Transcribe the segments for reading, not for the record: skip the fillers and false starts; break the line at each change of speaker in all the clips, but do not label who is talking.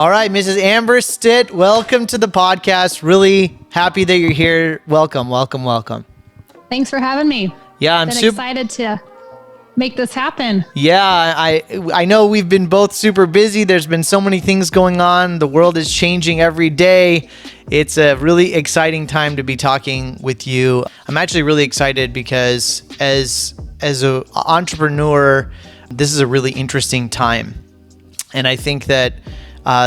All right, Mrs. Amber Stitt, welcome to the podcast. Really happy that you're here. Welcome.
Thanks for having me.
Yeah, I'm super
excited to make this happen.
Yeah, I know we've been both super busy. There's been so many things going on. The world is changing every day. It's a really exciting time to be talking with you. I'm actually really excited because as an entrepreneur, this is a really interesting time. And I think that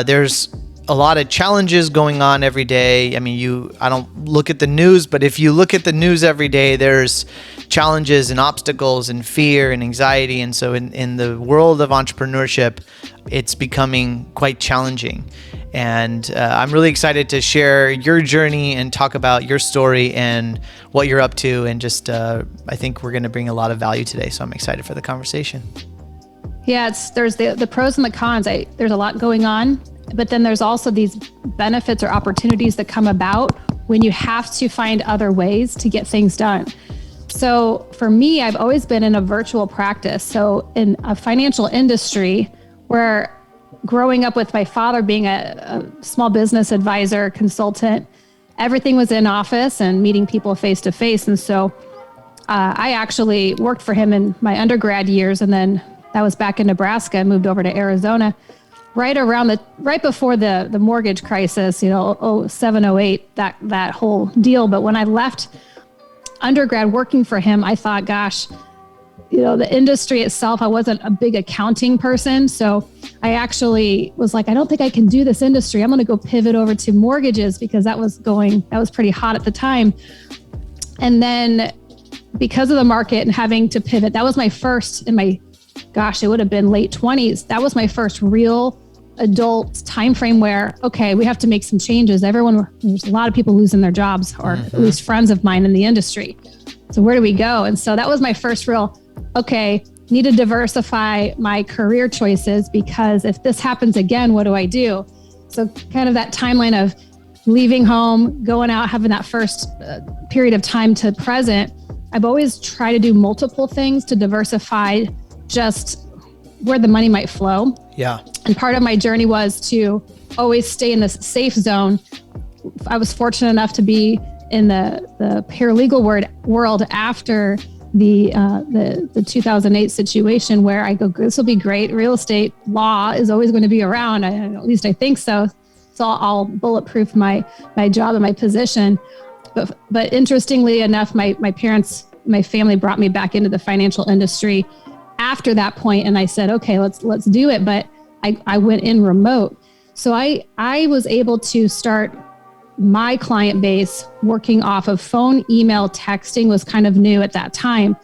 there's a lot of challenges going on every day. I mean, I don't look at the news, but if you look at the news every day, there's challenges and obstacles and fear and anxiety. And so in the world of entrepreneurship, it's becoming quite challenging. And I'm really excited to share your journey and talk about your story and what you're up to. And just, I think we're going to bring a lot of value today. So I'm excited for the conversation.
Yeah, there's the pros and the cons. There's a lot going on, but then there's also these benefits or opportunities that come about when you have to find other ways to get things done. So for me, I've always been in a virtual practice. So in a financial industry where growing up with my father being a small business advisor, consultant, everything was in office and meeting people face to face. And so I actually worked for him in my undergrad years, and then that was back in Nebraska. I moved over to Arizona right before the mortgage crisis, 07, 08, that whole deal. But when I left undergrad working for him, I thought, gosh, the industry itself, I wasn't a big accounting person. So I actually was like, I don't think I can do this industry. I'm going to go pivot over to mortgages because that was pretty hot at the time. And then because of the market and having to pivot, that was my first it would have been late 20s. That was my first real adult time frame where, okay, we have to make some changes. There's a lot of people losing their jobs, or at least friends of mine in the industry. So where do we go? And so that was my first real, okay, need to diversify my career choices, because if this happens again, what do I do? So kind of that timeline of leaving home, going out, having that first period of time to present. I've always tried to do multiple things to diversify just where the money might flow.
Yeah.
And part of my journey was to always stay in this safe zone. I was fortunate enough to be in the paralegal world after the 2008 situation, where I go, this will be great. Real estate law is always going to be around. At least I think so. So I'll bulletproof my job and my position. But interestingly enough, my parents, my family brought me back into the financial industry after that point. And I said, okay, let's do it. But I went in remote. So I was able to start my client base working off of phone, email, texting was kind of new at that time.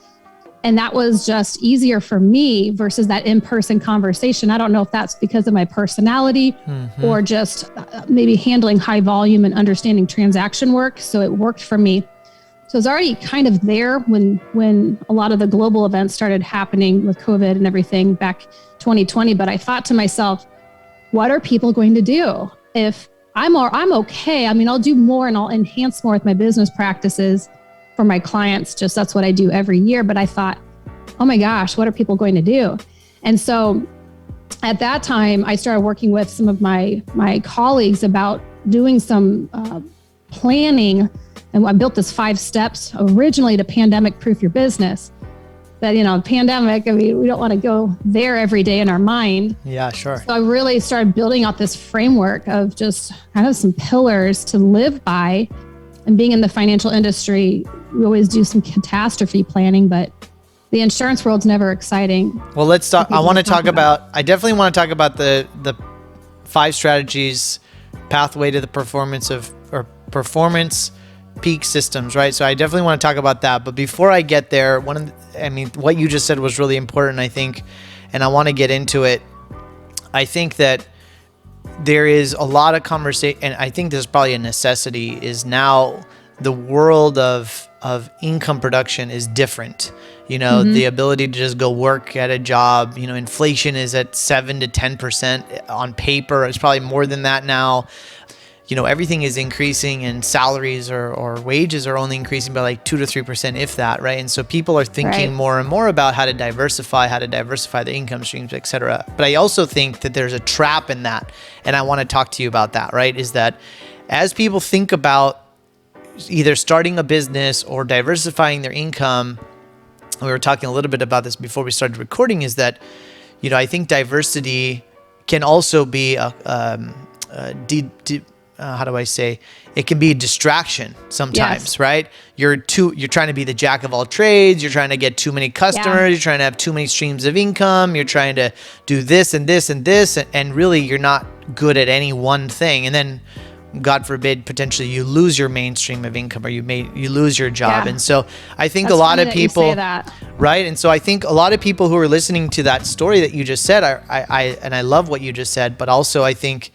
And that was just easier for me versus that in-person conversation. I don't know if that's because of my personality or just maybe handling high volume and understanding transaction work. So it worked for me. So it was already kind of there when a lot of the global events started happening with COVID and everything back 2020. But I thought to myself, what are people going to do if I'm okay? I mean, I'll do more and I'll enhance more with my business practices for my clients. Just that's what I do every year. But I thought, oh my gosh, what are people going to do? And so at that time, I started working with some of my colleagues about doing some planning. And I built this 5 steps originally to pandemic proof your business. But, pandemic, I mean, we don't want to go there every day in our mind.
Yeah, sure.
So I really started building out this framework of just kind of some pillars to live by. And being in the financial industry, we always do some catastrophe planning, but the insurance world's never exciting.
Well, let's talk. I definitely want to talk about the 5 strategies, pathway to the performance performance peak systems, right? So I definitely want to talk about that. But before I get there, what you just said was really important, I think, and I want to get into it. I think that there is a lot of conversation, and I think this is probably a necessity, is now the world of income production is different. The ability to just go work at a job, inflation is at 7 to 10% on paper. It's probably more than that now. everything is increasing and salaries or wages are only increasing by like 2 to 3%, if that, right? And so people are thinking more and more about how to diversify their income streams, et cetera. But I also think that there's a trap in that. And I want to talk to you about that, right? Is that as people think about either starting a business or diversifying their income, we were talking a little bit about this before we started recording, is that, I think diversity can also be how do I say? It can be a distraction sometimes, right? You're trying to be the jack of all trades. You're trying to get too many customers. You're trying to have too many streams of income. You're trying to do this and this and this, and really you're not good at any one thing. And then, God forbid, potentially you lose your mainstream of income, or you lose your job. And so I think a lot of people, right? And so I think a lot of people who are listening to that story that you just said, I love what you just said, but also I think,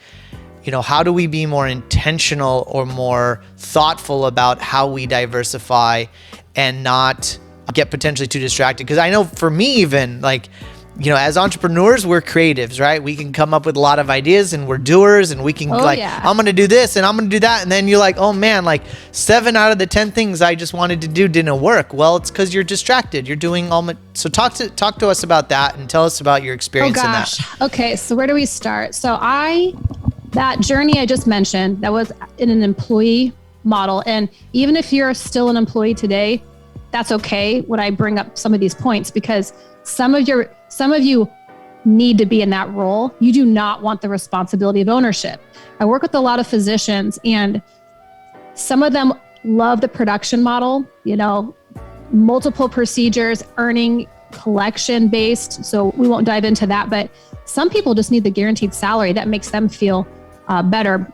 how do we be more intentional or more thoughtful about how we diversify and not get potentially too distracted? Because I know for me, even like, as entrepreneurs, we're creatives, right? We can come up with a lot of ideas and we're doers, and we can I'm going to do this and I'm going to do that. And then you're like, oh man, like 7 out of the 10 things I just wanted to do didn't work. Well, it's because you're distracted. You're doing so talk to us about that and tell us about your experience in that.
Okay. So where do we start? So that journey I just mentioned, that was in an employee model. And even if you're still an employee today, that's okay when I bring up some of these points, because some of you need to be in that role. You do not want the responsibility of ownership. I work with a lot of physicians, and some of them love the production model, multiple procedures, earning collection based. So we won't dive into that, but some people just need the guaranteed salary that makes them feel better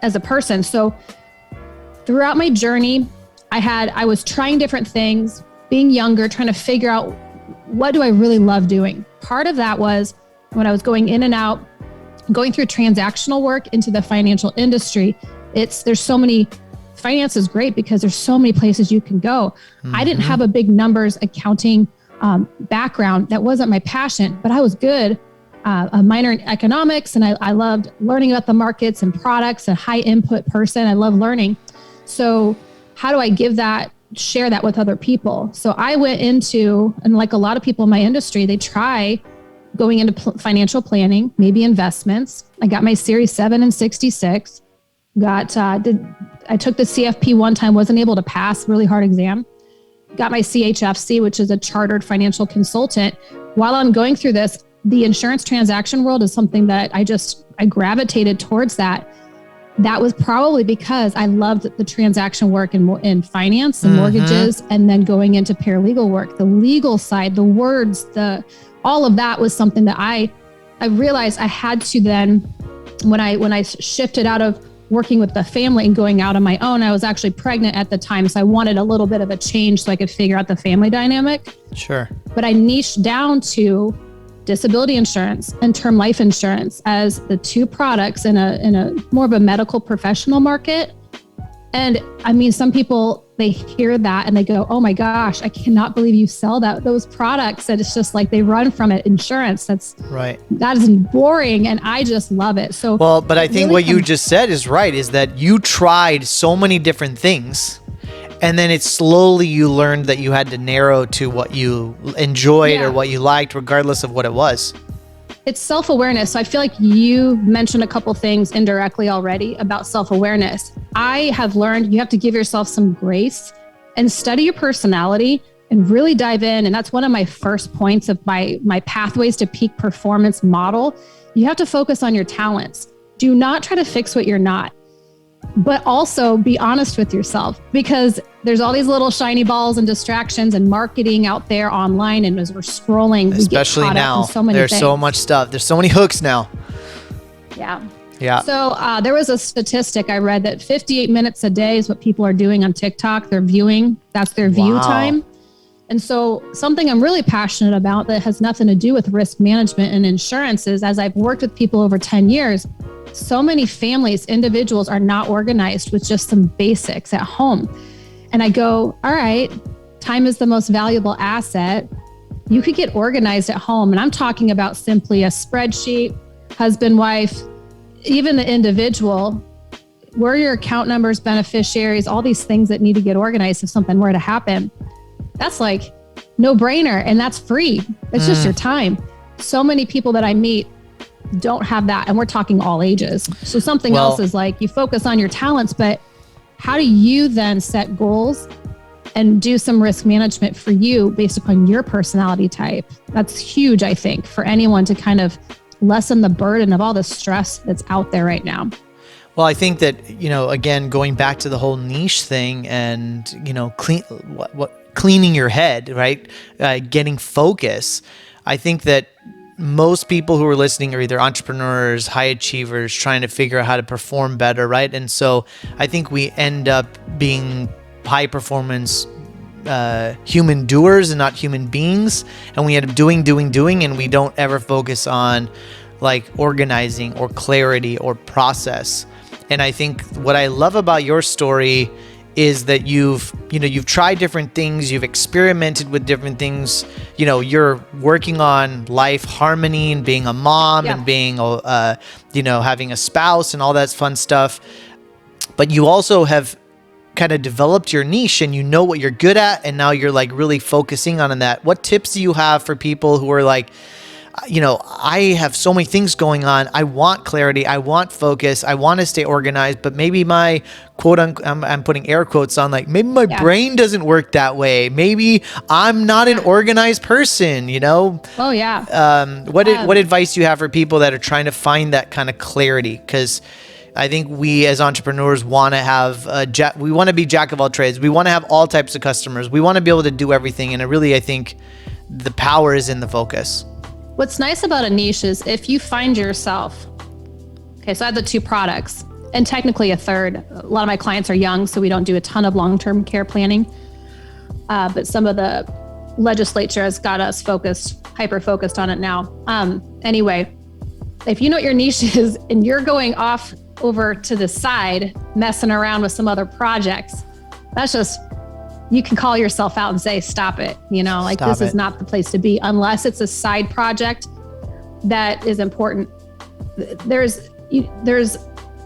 as a person. So throughout my journey, I was trying different things, being younger, trying to figure out, what do I really love doing? Part of that was when I was going in and out, going through transactional work into the financial industry. There's so many, finance is great because there's so many places you can go. Mm-hmm. I didn't have a big numbers accounting background. That wasn't my passion, but I was good. A minor in economics, and I loved learning about the markets and products, a high input person. I love learning. So how do I share that with other people? So I went into, and like a lot of people in my industry, they try going into financial planning, maybe investments. I got my Series 7 and 66. I took the CFP one time, wasn't able to pass, really hard exam. Got my CHFC, which is a chartered financial consultant. While I'm going through this, the insurance transaction world is something that I gravitated towards that. That was probably because I loved the transaction work in finance and mortgages, and then going into paralegal work, the legal side, the words, all of that was something that I realized I had to then, when I shifted out of working with the family and going out on my own, I was actually pregnant at the time. So I wanted a little bit of a change so I could figure out the family dynamic.
Sure.
But I niched down to disability insurance and term life insurance as the two products in a more of a medical professional market. And I mean, some people, they hear that and they go, oh my gosh, I cannot believe you sell those products. And it's just like, they run from it. Insurance, that is boring. And I just love it. So,
well, but I think what you just said is right, is that you tried so many different things. And then it's slowly you learned that you had to narrow to what you enjoyed or what you liked, regardless of what it was.
It's self-awareness. So I feel like you mentioned a couple things indirectly already about self-awareness. I have learned you have to give yourself some grace and study your personality and really dive in. And that's one of my first points of my pathways to peak performance model. You have to focus on your talents. Do not try to fix what you're not. But also be honest with yourself, because there's all these little shiny balls and distractions and marketing out there online. And as we're scrolling,
especially
we get
now,
up in so many
there's
things.
So much stuff. There's so many hooks now.
Yeah. So there was a statistic I read that 58 minutes a day is what people are doing on TikTok. They're viewing. That's their view time. And so something I'm really passionate about that has nothing to do with risk management and insurance is, as I've worked with people over 10 years, so many families, individuals are not organized with just some basics at home. And I go, all right, time is the most valuable asset. You could get organized at home. And I'm talking about simply a spreadsheet, husband, wife, even the individual. where are your account numbers, beneficiaries, all these things that need to get organized if something were to happen. That's like no brainer. And that's free. It's just your time. So many people that I meet don't have that. And we're talking all ages. So something else is like you focus on your talents, but how do you then set goals and do some risk management for you based upon your personality type? That's huge, I think, for anyone to kind of lessen the burden of all the stress that's out there right now.
Well, I think that, again, going back to the whole niche thing and, cleaning your head, right? Getting focus. I think that most people who are listening are either entrepreneurs, high achievers, trying to figure out how to perform better, right? And so I think we end up being high performance human doers and not human beings. And we end up doing, and we don't ever focus on like organizing or clarity or process. And I think what I love about your story is that you've tried different things, you've experimented with different things. You're working on life harmony and being a mom and being, having a spouse and all that fun stuff. But you also have kind of developed your niche and you know what you're good at. And now you're like really focusing on that. What tips do you have for people who are like, I have so many things going on. I want clarity. I want focus. I want to stay organized, but maybe my quote unquote, I'm putting air quotes on, like maybe my brain doesn't work that way. Maybe I'm not an organized person,
Oh yeah.
What advice do you have for people that are trying to find that kind of clarity? Because I think we as entrepreneurs want to have we want to be jack of all trades. We want to have all types of customers. We want to be able to do everything. And I think the power is in the focus.
What's nice about a niche is if you find yourself, okay, so I have the 2 products and technically a third. A lot of my clients are young, so we don't do a ton of long-term care planning. But some of the legislature has got us hyper-focused on it now. Anyway, if you know what your niche is and you're going off over to the side, messing around with some other projects, you can call yourself out and say, stop it. This is not the place to be unless it's a side project that is important. There's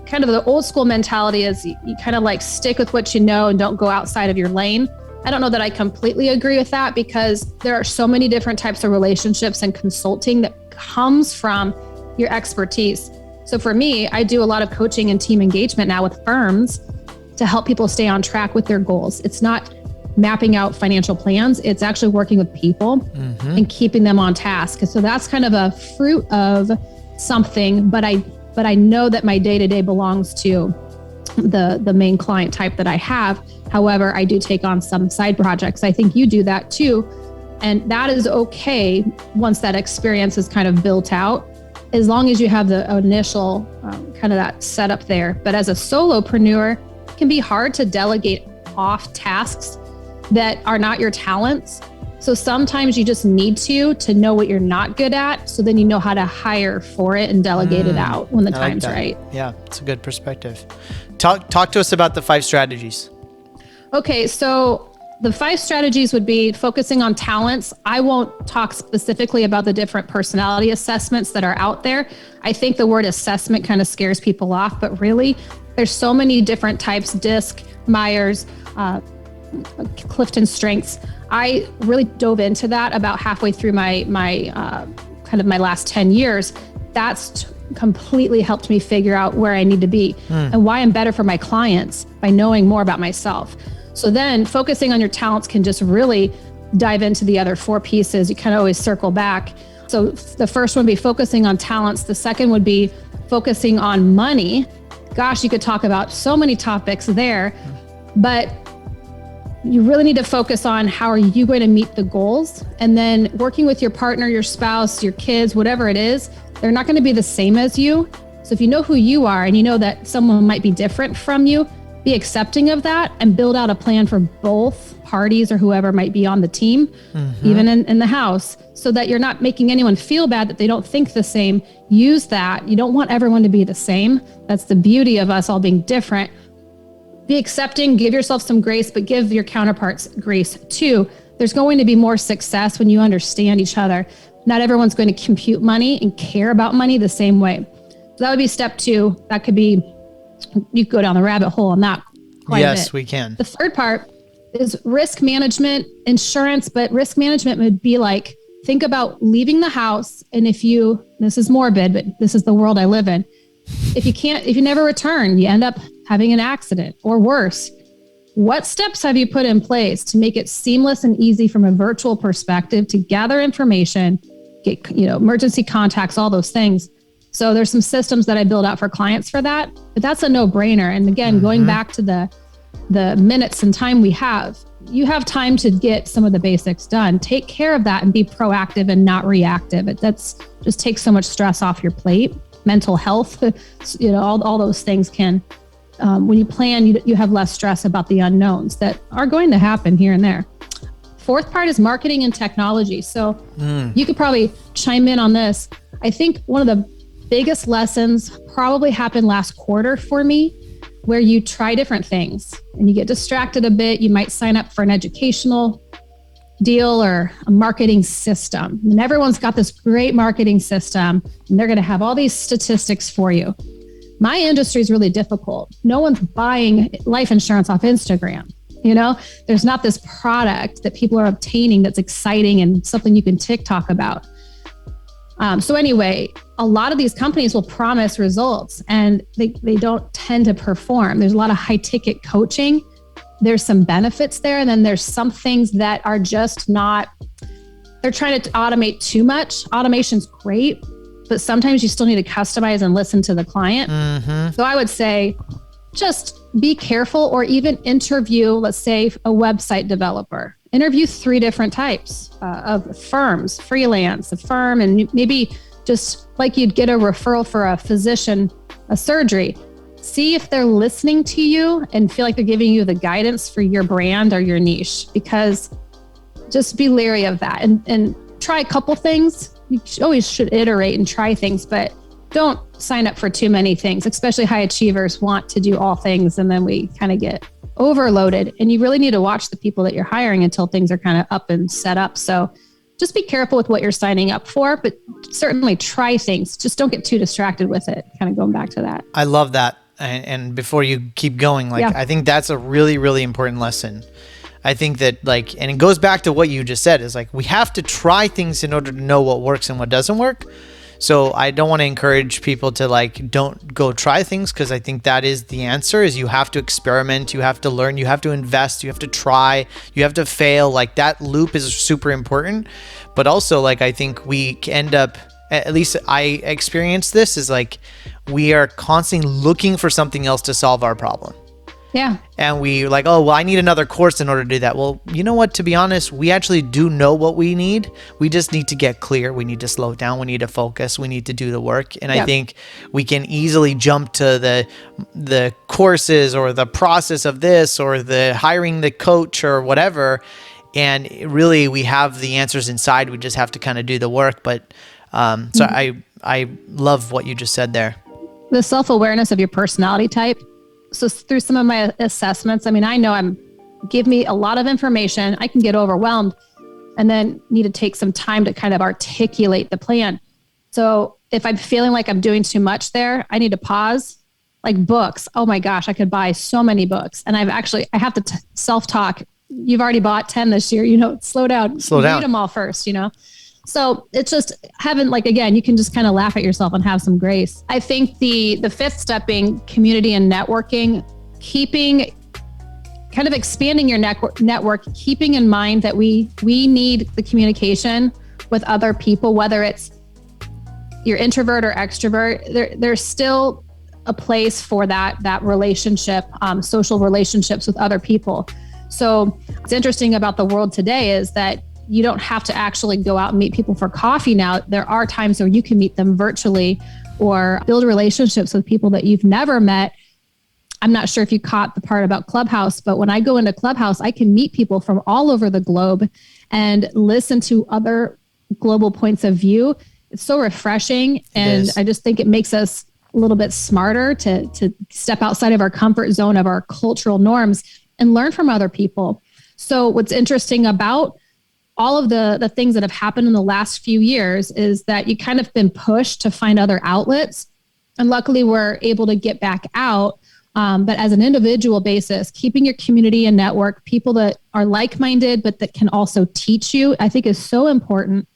kind of the old school mentality is you kind of like stick with what you know and don't go outside of your lane. I don't know that I completely agree with that because there are so many different types of relationships and consulting that comes from your expertise. So for me, I do a lot of coaching and team engagement now with firms to help people stay on track with their goals. It's not mapping out financial plans. It's actually working with people and keeping them on task. So that's kind of a fruit of something, but I know that my day-to-day belongs to the main client type that I have. However, I do take on some side projects. I think you do that too. And that is okay once that experience is kind of built out, as long as you have the initial kind of that setup there. But as a solopreneur, it can be hard to delegate off tasks that are not your talents. So sometimes you just need to know what you're not good at. So then you know how to hire for it and delegate it out when the time's right.
Yeah, it's a good perspective. Talk to us about the 5 strategies.
Okay, so the 5 strategies would be focusing on talents. I won't talk specifically about the different personality assessments that are out there. I think the word assessment kind of scares people off, but really there's so many different types, DISC, Myers, Clifton Strengths. I really dove into that about halfway through my kind of my last 10 years. That's completely helped me figure out where I need to be and why I'm better for my clients by knowing more about myself. So then focusing on your talents can just really dive into the other 4 pieces. You kind of always circle back. So the first one would be focusing on talents. The second would be focusing on money. Gosh, you could talk about so many topics there, but you really need to focus on how are you going to meet the goals, and then working with your partner, your spouse, your kids, whatever it is, they're not going to be the same as you. So if you know who you are and you know that someone might be different from you, be accepting of that and build out a plan for both parties or whoever might be on the team, even in the house, so that you're not making anyone feel bad that they don't think the same. Use that. You don't want everyone to be the same. That's the beauty of us all being different. Be accepting, give yourself some grace, but give your counterparts grace too. There's going to be more success when you understand each other. Not everyone's going to compute money and care about money the same way. So that would be step 2. That could be You could go down the rabbit hole on that quite a bit.
Yes, we can.
The third part is risk management, insurance, but risk management would be like, think about leaving the house. And this is morbid, but this is the world I live in. If you never return, you end up having an accident or worse. What steps have you put in place to make it seamless and easy from a virtual perspective to gather information, get, emergency contacts, all those things? So there's some systems that I build out for clients for that, but that's a no-brainer. And again, going back to the minutes and time we have, you have time to get some of the basics done. Take care of that and be proactive and not reactive. That's just takes so much stress off your plate. Mental health, all those things can, when you plan, you have less stress about the unknowns that are going to happen here and there. Fourth part is marketing and technology. So you could probably chime in on this. I think one of the biggest lessons probably happened last quarter for me, where you try different things and you get distracted a bit. You might sign up for an educational deal or a marketing system. And everyone's got this great marketing system and they're going to have all these statistics for you. My industry is really difficult. No one's buying life insurance off Instagram. There's not this product that people are obtaining that's exciting and something you can TikTok about. So anyway, a lot of these companies will promise results and they don't tend to perform. There's a lot of high ticket coaching. There's some benefits there. And then there's some things that are just not, they're trying to automate too much. Automation's great, but sometimes you still need to customize and listen to the client. So I would say just be careful, or even interview, let's say a website developer. Interview 3 different types of firms, freelance, a firm, and maybe just like you'd get a referral for a physician, a surgery. See if they're listening to you and feel like they're giving you the guidance for your brand or your niche, because just be leery of that and try a couple things. You always should iterate and try things, but don't sign up for too many things, especially high achievers want to do all things. And then we kind of get overloaded, and you really need to watch the people that you're hiring until things are kind of up and set up. So just be careful with what you're signing up for, but certainly try things. Just don't get too distracted with it. Kind of going back to that.
I love that. And before you keep going, I think that's a really, really important lesson. I think that and it goes back to what you just said, is we have to try things in order to know what works and what doesn't work. So I don't want to encourage people to don't go try things, because I think that is the answer. Is you have to experiment, you have to learn, you have to invest, you have to try, you have to fail. That loop is super important. But also I think we end up, at least I experienced this, is we are constantly looking for something else to solve our problem.
Yeah.
And we I need another course in order to do that. Well, you know what? To be honest, we actually do know what we need. We just need to get clear. We need to slow down. We need to focus. We need to do the work. And I think we can easily jump to the courses or the process of this or the hiring the coach or whatever. And really, we have the answers inside. We just have to kind of do the work. But so I love what you just said there.
The self-awareness of your personality type. So through some of my assessments, I know give me a lot of information. I can get overwhelmed and then need to take some time to kind of articulate the plan. So if I'm feeling like I'm doing too much there, I need to pause. Books. Oh my gosh, I could buy so many books. And I have to self-talk. You've already bought 10 this year, slow down. Read them all first, So it's just having again, you can just kind of laugh at yourself and have some grace. I think the fifth step being community and networking, kind of expanding your network, keeping in mind that we need the communication with other people, whether it's you're introvert or extrovert, there's still a place for that relationship, social relationships with other people. So what's interesting about the world today is that you don't have to actually go out and meet people for coffee now. There are times where you can meet them virtually or build relationships with people that you've never met. I'm not sure if you caught the part about Clubhouse, but when I go into Clubhouse, I can meet people from all over the globe and listen to other global points of view. It's so refreshing. And I just think it makes us a little bit smarter to step outside of our comfort zone of our cultural norms and learn from other people. So what's interesting about all of the things that have happened in the last few years is that you kind of been pushed to find other outlets. And luckily we're able to get back out. But as an individual basis, keeping your community and network, people that are like-minded, but that can also teach you, I think is so important.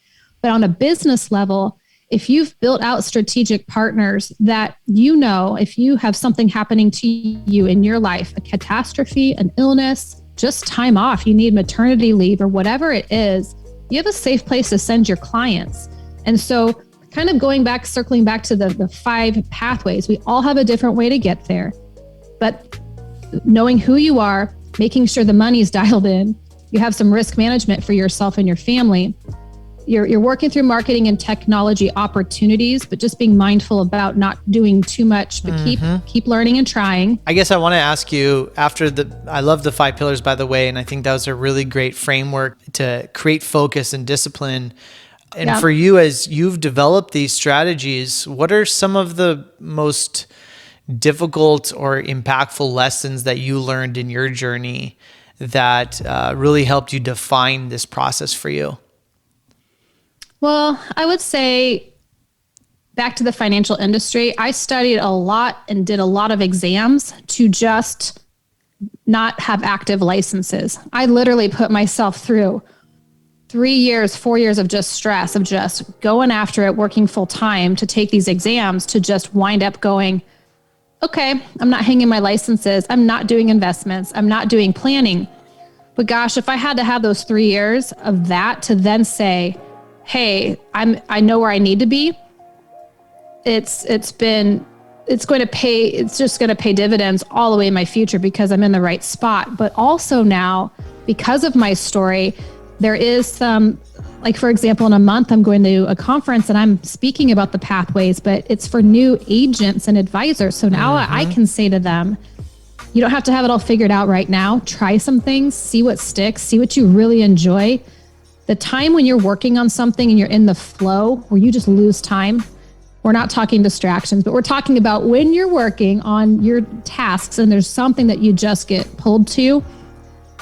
But on a business level, if you've built out strategic partners that, if you have something happening to you in your life, a catastrophe, an illness, just time off, you need maternity leave or whatever it is, you have a safe place to send your clients. And so kind of circling back to the 5 pathways, we all have a different way to get there. But knowing who you are, making sure the money's dialed in, you have some risk management for yourself and your family. You're working through marketing and technology opportunities, but just being mindful about not doing too much, but keep learning and trying.
I guess I want to ask you I love the 5 pillars, by the way, and I think that was a really great framework to create focus and discipline. And for you, as you've developed these strategies, what are some of the most difficult or impactful lessons that you learned in your journey that really helped you define this process for you?
Well, I would say back to the financial industry, I studied a lot and did a lot of exams to just not have active licenses. I literally put myself through 3 years, 4 years of just stress, of just going after it, working full time to take these exams, to just wind up going, okay, I'm not hanging my licenses. I'm not doing investments. I'm not doing planning. But gosh, if I had to have those 3 years of that to then say, hey, I know where I need to be, it's just going to pay dividends all the way in my future because I'm in the right spot. But also now, because of my story, there is some, like, for example, in a month, I'm going to a conference and I'm speaking about the pathways, but it's for new agents and advisors. So now I can say to them, you don't have to have it all figured out right now. Try some things, see what sticks, see what you really enjoy. The time when you're working on something and you're in the flow where you just lose time, we're not talking distractions, but we're talking about when you're working on your tasks and there's something that you just get pulled to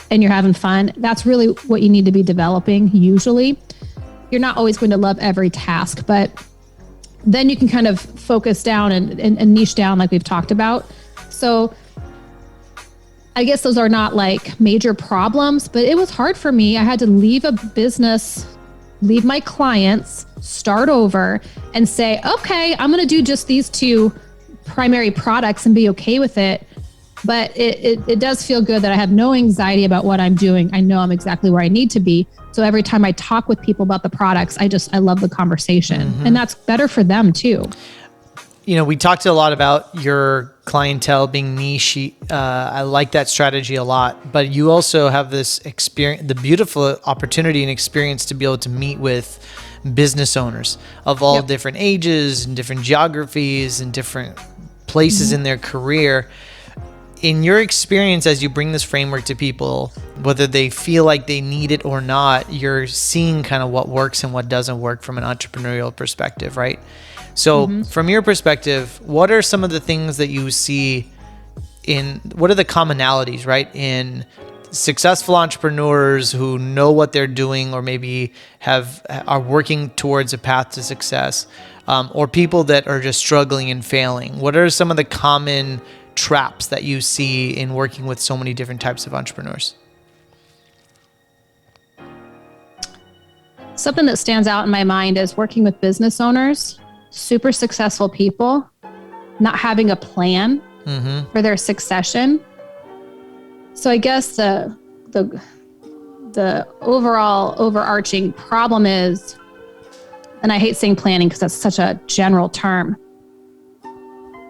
and you're having fun. That's really what you need to be developing usually. You're not always going to love every task, but then you can kind of focus down and niche down like we've talked about. So I guess those are not like major problems, but it was hard for me. I had to leave a business, leave my clients, start over and say, okay, I'm going to do just these 2 primary products and be okay with it. But it does feel good that I have no anxiety about what I'm doing. I know I'm exactly where I need to be. So every time I talk with people about the products, I love the conversation. And that's better for them too.
We talked a lot about your clientele being niche. I like that strategy a lot, but you also have this experience, the beautiful opportunity and experience to be able to meet with business owners of all different ages and different geographies and different places in their career. In your experience, as you bring this framework to people, whether they feel like they need it or not, you're seeing kind of what works and what doesn't work from an entrepreneurial perspective, right? So from your perspective, what are some of the things that you see what are the commonalities, right? In successful entrepreneurs who know what they're doing or maybe are working towards a path to success, or people that are just struggling and failing. What are some of the common traps that you see in working with so many different types of entrepreneurs?
Something that stands out in my mind is working with business owners, super successful people, not having a plan for their succession. So I guess the overall overarching problem is, and I hate saying planning because that's such a general term,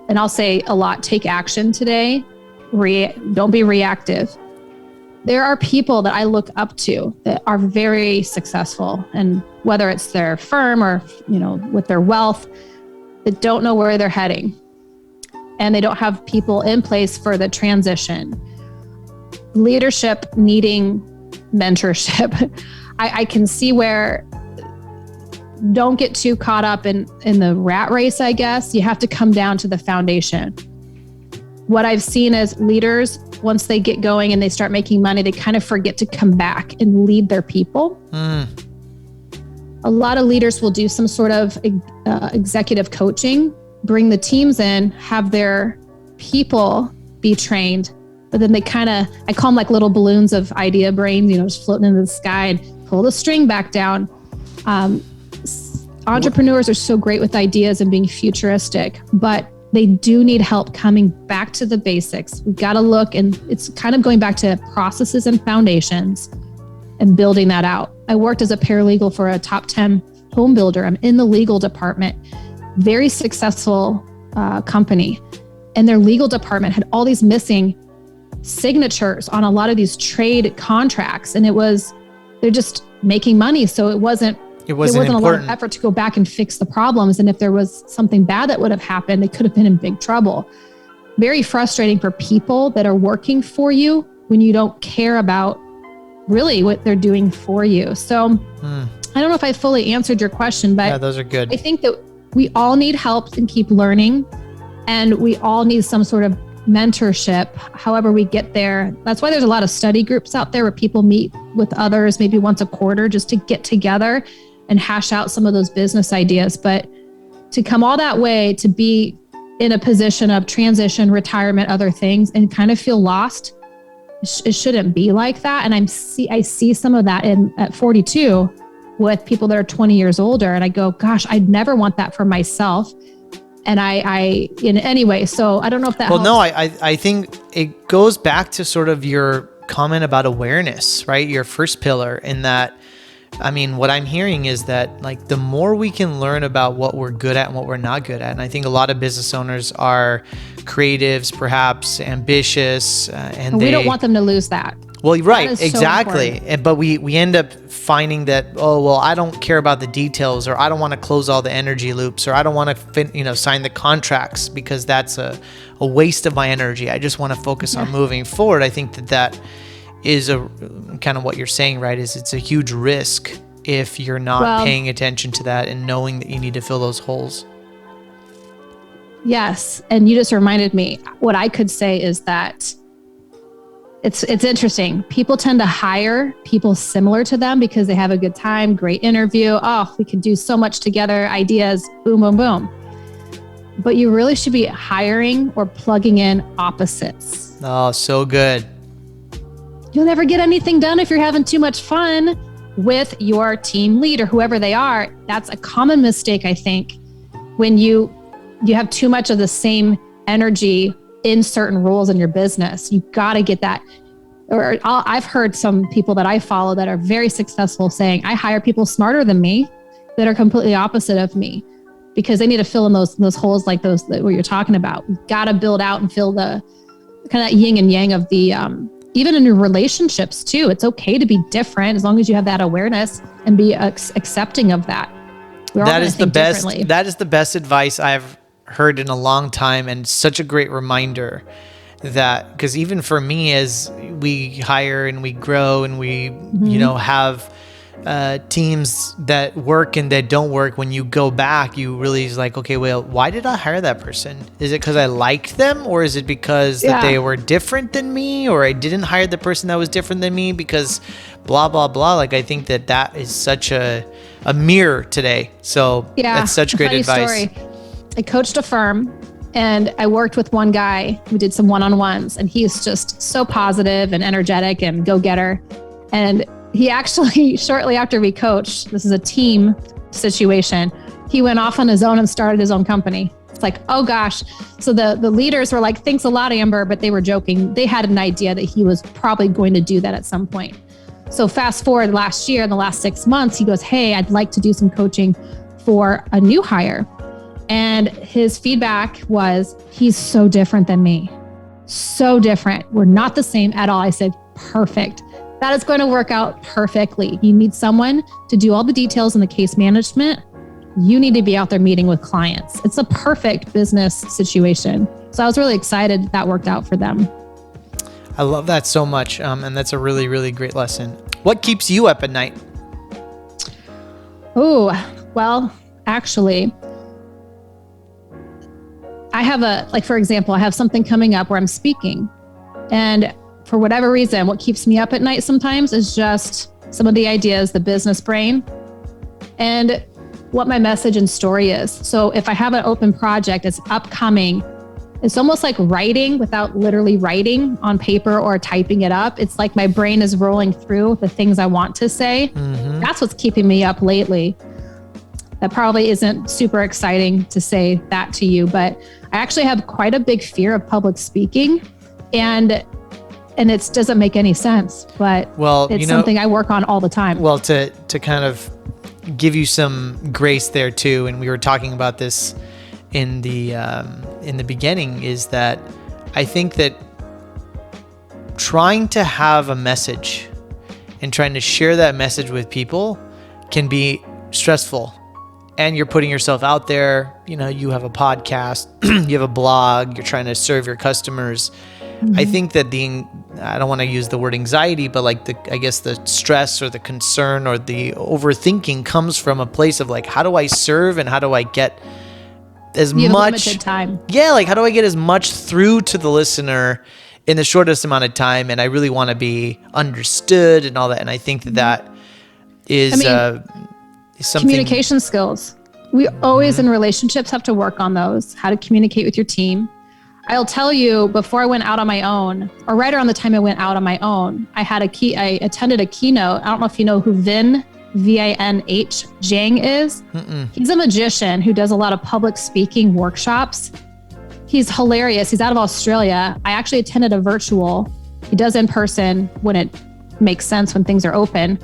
and I'll say a lot, take action today. Don't be reactive. There are people that I look up to that are very successful, and whether it's their firm or, with their wealth, that don't know where they're heading. And they don't have people in place for the transition. Leadership needing mentorship. I can see where, don't get too caught up in the rat race, I guess. You have to come down to the foundation. What I've seen is leaders, once they get going and they start making money, they kind of forget to come back and lead their people. A lot of leaders will do some sort of executive coaching, bring the teams in, have their people be trained, but then they I call them like little balloons of idea brains, just floating into the sky, and pull the string back down. Entrepreneurs are so great with ideas and being futuristic, but they do need help coming back to the basics. We've got to look, and it's kind of going back to processes and foundations and building that out. I worked as a paralegal for a top 10 home builder. I'm in the legal department, very successful company. And their legal department had all these missing signatures on a lot of these trade contracts. And they're just making money. So there wasn't a lot of effort to go back and fix the problems. And if there was something bad that would have happened, they could have been in big trouble. Very frustrating for people that are working for you when you don't care about really what they're doing for you. So I don't know if I fully answered your question, but
yeah, those are good.
I think that we all need help and keep learning, and we all need some sort of mentorship, however we get there. That's why there's a lot of study groups out there where people meet with others maybe once a quarter just to get together and hash out some of those business ideas. But to come all that way to be in a position of transition, retirement, other things, and kind of feel lost, it shouldn't be like that. And I see some of that at 42 with people that are 20 years older. And I go, gosh, I'd never want that for myself. And anyway, so I don't know if that helps.
No, I think it goes back to sort of your comment about awareness, right? Your first pillar in that. I mean, what I'm hearing is that like the more we can learn about what we're good at and what we're not good at. And I think a lot of business owners are creatives, perhaps ambitious, and
we don't want them to lose that.
Well, right,
so
exactly. But we end up finding that, I don't care about the details, or I don't want to close all the energy loops, or I don't want to sign the contracts because that's a waste of my energy. I just want to focus on moving forward. I think that is a kind of what you're saying, right? Is it's a huge risk if you're not paying attention to that and knowing that you need to fill those holes.
Yes. And you just reminded me, what I could say is that it's interesting. People tend to hire people similar to them because they have a good time, great interview. Oh, we can do so much together, ideas, boom, boom, boom. But you really should be hiring or plugging in opposites.
Oh, so good.
You'll never get anything done if you're having too much fun with your team lead or whoever they are. That's a common mistake, I think, when you have too much of the same energy in certain roles in your business. You got to get that. I've heard some people that I follow that are very successful saying, I hire people smarter than me that are completely opposite of me because they need to fill in those holes like those that what you're talking about. You've got to build out and fill the kind of that yin and yang of the even in your relationships too. It's okay to be different as long as you have that awareness and be accepting of that.
That is the best. That is the best advice I've heard in a long time, and such a great reminder that, because even for me, as we hire and we grow and we have teams that work and that don't work, when you go back, you really is like, okay, well, why did I hire that person? Is it because I liked them, or is it because that they were different than me, or I didn't hire the person that was different than me because blah, blah, blah. Like, I think that is such a mirror today. So that's such great advice.
Story. I coached a firm and I worked with one guy. We did some one-on-ones, and he's just so positive and energetic and go-getter. And he actually, shortly after we coached, this is a team situation, he went off on his own and started his own company. It's like, oh gosh. So the leaders were like, thanks a lot, Amber, but they were joking. They had an idea that he was probably going to do that at some point. So fast forward last year, in the last 6 months, he goes, hey, I'd like to do some coaching for a new hire. And his feedback was, he's so different than me. So different. We're not the same at all. I said, perfect. That is going to work out perfectly. You need someone to do all the details in the case management. You need to be out there meeting with clients. It's a perfect business situation. So I was really excited that worked out for them.
I love that so much. And that's a really, really great lesson. What keeps you up at night?
Oh, well, actually, I have for example, I have something coming up where I'm speaking, and for whatever reason, what keeps me up at night sometimes is just some of the ideas, the business brain. And what my message and story is. So if I have an open project, it's upcoming. It's almost like writing without literally writing on paper or typing it up. It's like my brain is rolling through the things I want to say. That's what's keeping me up lately. That probably isn't super exciting to say that to you, but I actually have quite a big fear of public speaking, and it doesn't make any sense, but it's something I work on all the time.
Well, to kind of give you some grace there too, and we were talking about this in the beginning, is that I think that trying to have a message and trying to share that message with people can be stressful. And you're putting yourself out there, you have a podcast, you have a blog, you're trying to serve your customers. I think that I don't want to use the word anxiety, but like I guess the stress or the concern or the overthinking comes from a place of like, how do I serve and how do I get as much
limited time?
Yeah, like how do I get as much through to the listener in the shortest amount of time? And I really want to be understood and all that. And I think that is something.
Communication skills. We always in relationships have to work on those, how to communicate with your team. I'll tell you, before I went out on my own, or right around the time I went out on my own, I attended a keynote. I don't know if you know who Vinh Giang is. He's a magician who does a lot of public speaking workshops. He's hilarious. He's out of Australia. I actually attended a virtual. He does in person when it makes sense, when things are open.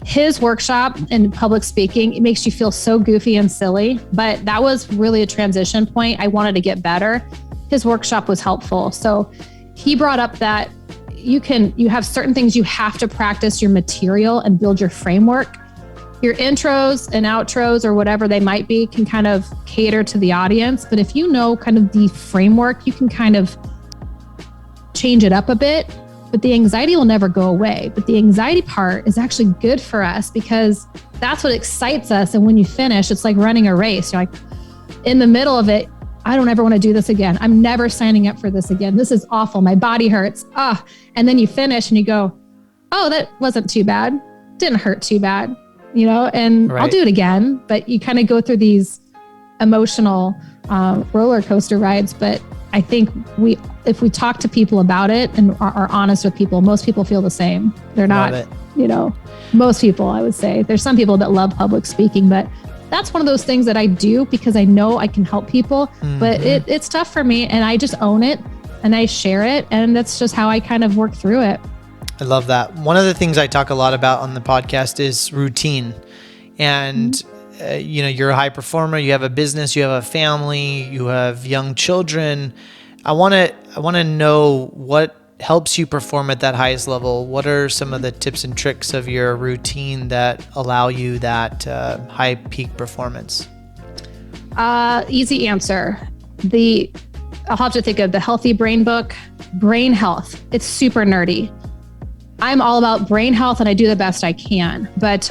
His workshop in public speaking, it makes you feel so goofy and silly, but that was really a transition point. I wanted to get better. His workshop was helpful. So he brought up that you have certain things you have to practice your material and build your framework. Your intros and outros or whatever they might be can kind of cater to the audience. But if you know kind of the framework, you can kind of change it up a bit. But the anxiety will never go away. But the anxiety part is actually good for us because that's what excites us. And when you finish, it's like running a race. You're like in the middle of it, I don't ever want to do this again. I'm never signing up for this again. This is awful. My body hurts. And then you finish and you go, oh, that wasn't too bad. Didn't hurt too bad, and right. I'll do it again. But you kind of go through these emotional roller coaster rides. But I think if we talk to people about it and are honest with people, most people feel the same. They're not, most people, I would say. There's some people that love public speaking, but that's one of those things that I do because I know I can help people, but it's tough for me and I just own it and I share it. And that's just how I kind of work through it.
I love that. One of the things I talk a lot about on the podcast is routine. And, you're a high performer, you have a business, you have a family, you have young children. I want to know what helps you perform at that highest level. What are some of the tips and tricks of your routine that allow you that high peak performance?
Easy answer. I'll have to think of the Healthy Brain book, Brain Health. It's super nerdy. I'm all about brain health and I do the best I can, but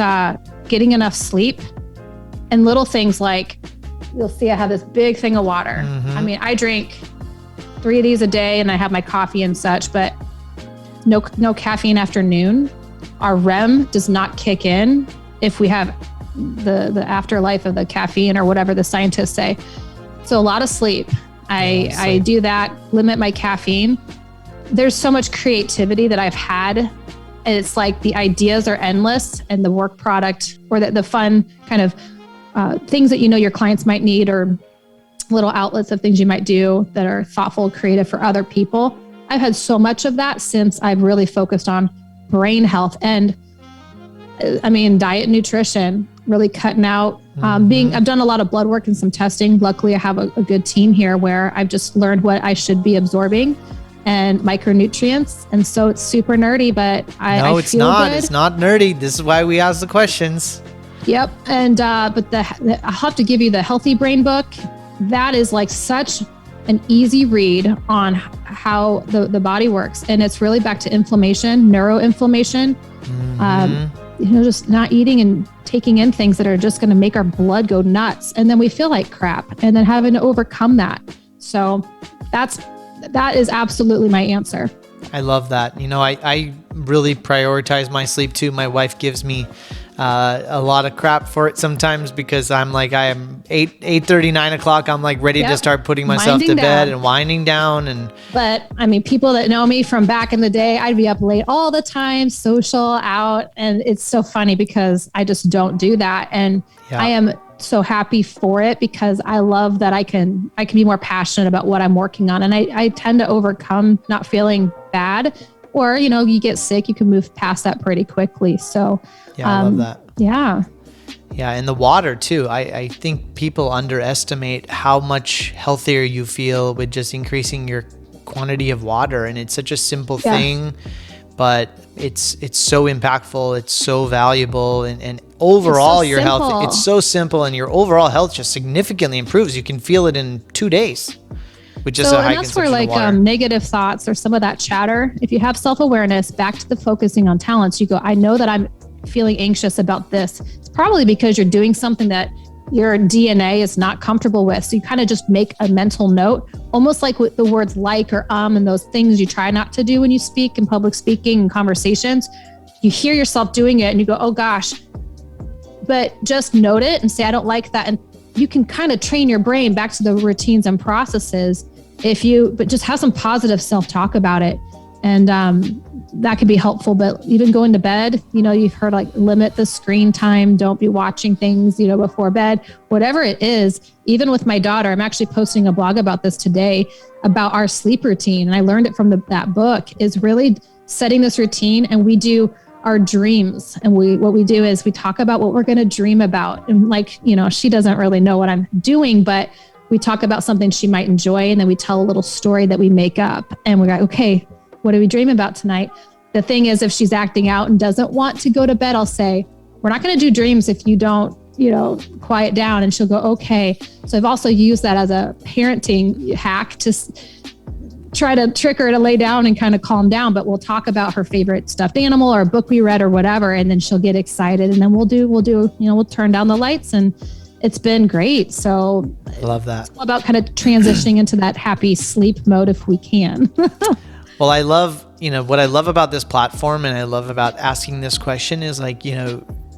getting enough sleep and little things like, you'll see I have this big thing of water. I mean, I drink 3 of these a day and I have my coffee and such, but no caffeine after noon. Our REM does not kick in if we have the afterlife of the caffeine or whatever the scientists say. So a lot of sleep. I do that, limit my caffeine. There's so much creativity that I've had. And it's like the ideas are endless and the work product or the fun kind of things that your clients might need or little outlets of things you might do that are thoughtful, creative for other people. I've had so much of that since I've really focused on brain health and diet, nutrition, really cutting out, I've done a lot of blood work and some testing. Luckily I have a good team here where I've just learned what I should be absorbing and micronutrients. And so it's super nerdy, but I feel good.
It's not nerdy. This is why we ask the questions.
Yep. And, but I'll have to give you the Healthy Brain book. That is like such an easy read on how the body works. And it's really back to inflammation, neuroinflammation, just not eating and taking in things that are just going to make our blood go nuts. And then we feel like crap and then having to overcome that. So that is absolutely my answer.
I love that. I really prioritize my sleep too. My wife gives me a lot of crap for it sometimes because I'm like, I am 8:30, 9 o'clock. I'm like ready to start putting myself to bed and winding down.
But I mean, people that know me from back in the day, I'd be up late all the time, social, out. And it's so funny because I just don't do that. And I am so happy for it because I love that I can be more passionate about what I'm working on. And I tend to overcome not feeling bad, or, you get sick, you can move past that pretty quickly. So
I love that.
Yeah.
Yeah. And the water too. I think people underestimate how much healthier you feel with just increasing your quantity of water. And it's such a simple thing, but it's so impactful. It's so valuable. And overall your health, it's so simple, and your overall health just significantly improves. You can feel it in 2 days. With just a high consumption of water. And that's where
negative thoughts or some of that chatter, if you have self-awareness, back to the focusing on talents, you go, I know that I'm feeling anxious about this. It's probably because you're doing something that your DNA is not comfortable with. So you kind of just make a mental note, almost like with the words like or and those things you try not to do when you speak in public speaking and conversations. You hear yourself doing it and you go, oh gosh, but just note it and say, I don't like that. And you can kind of train your brain back to the routines and processes but just have some positive self-talk about it. And that could be helpful. But even going to bed, you've heard like limit the screen time. Don't be watching things, before bed, whatever it is. Even with my daughter, I'm actually posting a blog about this today about our sleep routine. And I learned it from that book, is really setting this routine. And we do our dreams. And what we do is we talk about what we're going to dream about. And she doesn't really know what I'm doing, but we talk about something she might enjoy. And then we tell a little story that we make up. And we're like, okay, what do we dream about tonight? The thing is, if she's acting out and doesn't want to go to bed, I'll say, we're not going to do dreams if you don't, quiet down. And she'll go, okay. So I've also used that as a parenting hack to try to trick her to lay down and kind of calm down. But we'll talk about her favorite stuffed animal or a book we read or whatever. And then she'll get excited. And then we'll turn down the lights, and it's been great. So
I love that.
It's all about kind of transitioning into that happy sleep mode if we can.
Well, I love, what I love about this platform, and I love about asking this question is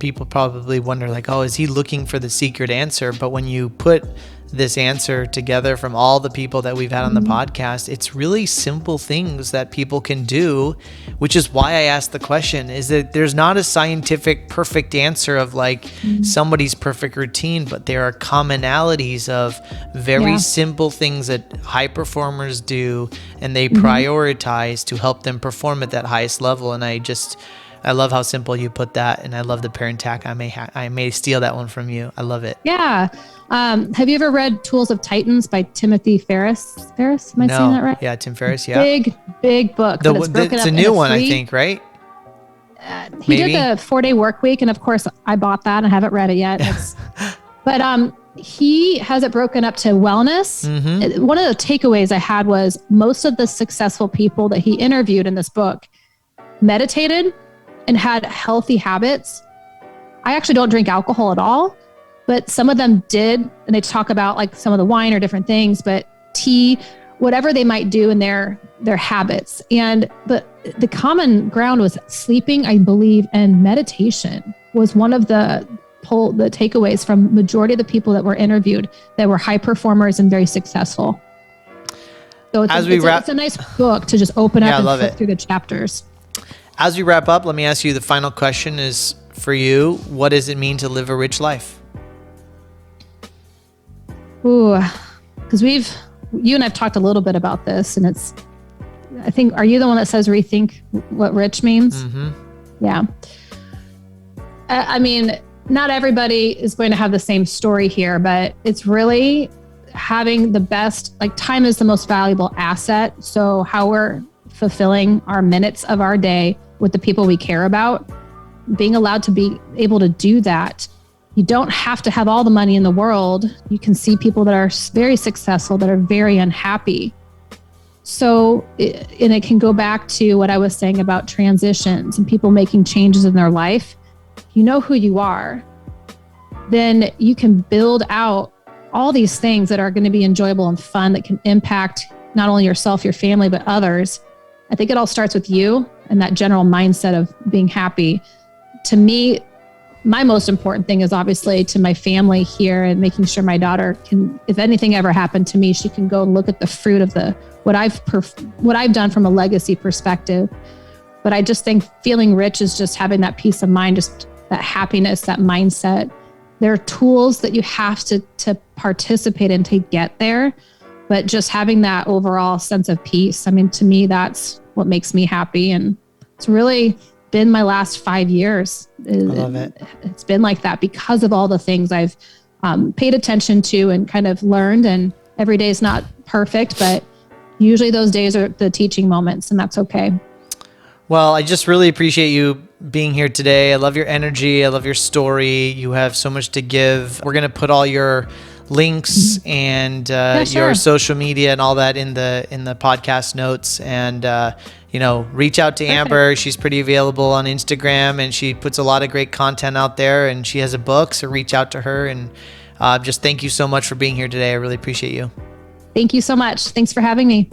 people probably wonder oh, is he looking for the secret answer? But when you put this answer together from all the people that we've had on the podcast, it's really simple things that people can do, which is why I asked the question, is that there's not a scientific perfect answer of somebody's perfect routine, but there are commonalities of very simple things that high performers do, and they prioritize to help them perform at that highest level. And I love how simple you put that, and I love the parent tack. I may steal that one from you. I love it.
Yeah. Have you ever read Tools of Titans by Timothy Ferriss? Am I saying that right?
Yeah, Tim Ferriss. Yeah.
Big book.
It's a new one, I think, right?
He did the 4-day work week, and of course, I bought that and haven't read it yet. But he has it broken up to wellness. One of the takeaways I had was most of the successful people that he interviewed in this book meditated and had healthy habits. I actually don't drink alcohol at all, but some of them did. And they talk about some of the wine or different things, but tea, whatever they might do in their habits. But the common ground was sleeping, I believe, and meditation was one of the takeaways from majority of the people that were interviewed that were high performers and very successful. So it's a nice book to just open up and flip through the chapters.
As we wrap up, let me ask you the final question is for you. What does it mean to live a rich life?
Ooh, because you and I've talked a little bit about this, and I think, are you the one that says rethink what rich means? Yeah. I mean, not everybody is going to have the same story here, but it's really having the best, time is the most valuable asset. So how we're fulfilling our minutes of our day with the people we care about, being allowed to be able to do that. You don't have to have all the money in the world. You can see people that are very successful that are very unhappy. So, and it can go back to what I was saying about transitions and people making changes in their life. You know who you are, then you can build out all these things that are going to be enjoyable and fun that can impact not only yourself, your family, but others. I think it all starts with you and that general mindset of being happy. To me, my most important thing is obviously to my family here and making sure my daughter can, if anything ever happened to me, she can go and look at the fruit of what I've done from a legacy perspective. But I just think feeling rich is just having that peace of mind, just that happiness, that mindset. There are tools that you have to participate in to get there, but just having that overall sense of peace. I mean, to me, that's what makes me happy. And it's really been my last 5 years.
I love it.
It's been like that because of all the things I've paid attention to and kind of learned. And every day is not perfect, but usually those days are the teaching moments, and that's okay.
Well, I just really appreciate you being here today. I love your energy. I love your story. You have so much to give. We're going to put all your links and your social media and all that in the podcast notes. And reach out to Amber. She's pretty available on Instagram, and she puts a lot of great content out there. And she has a book, so reach out to her. And just thank you so much for being here today. I really appreciate you.
Thank you so much. Thanks for having me.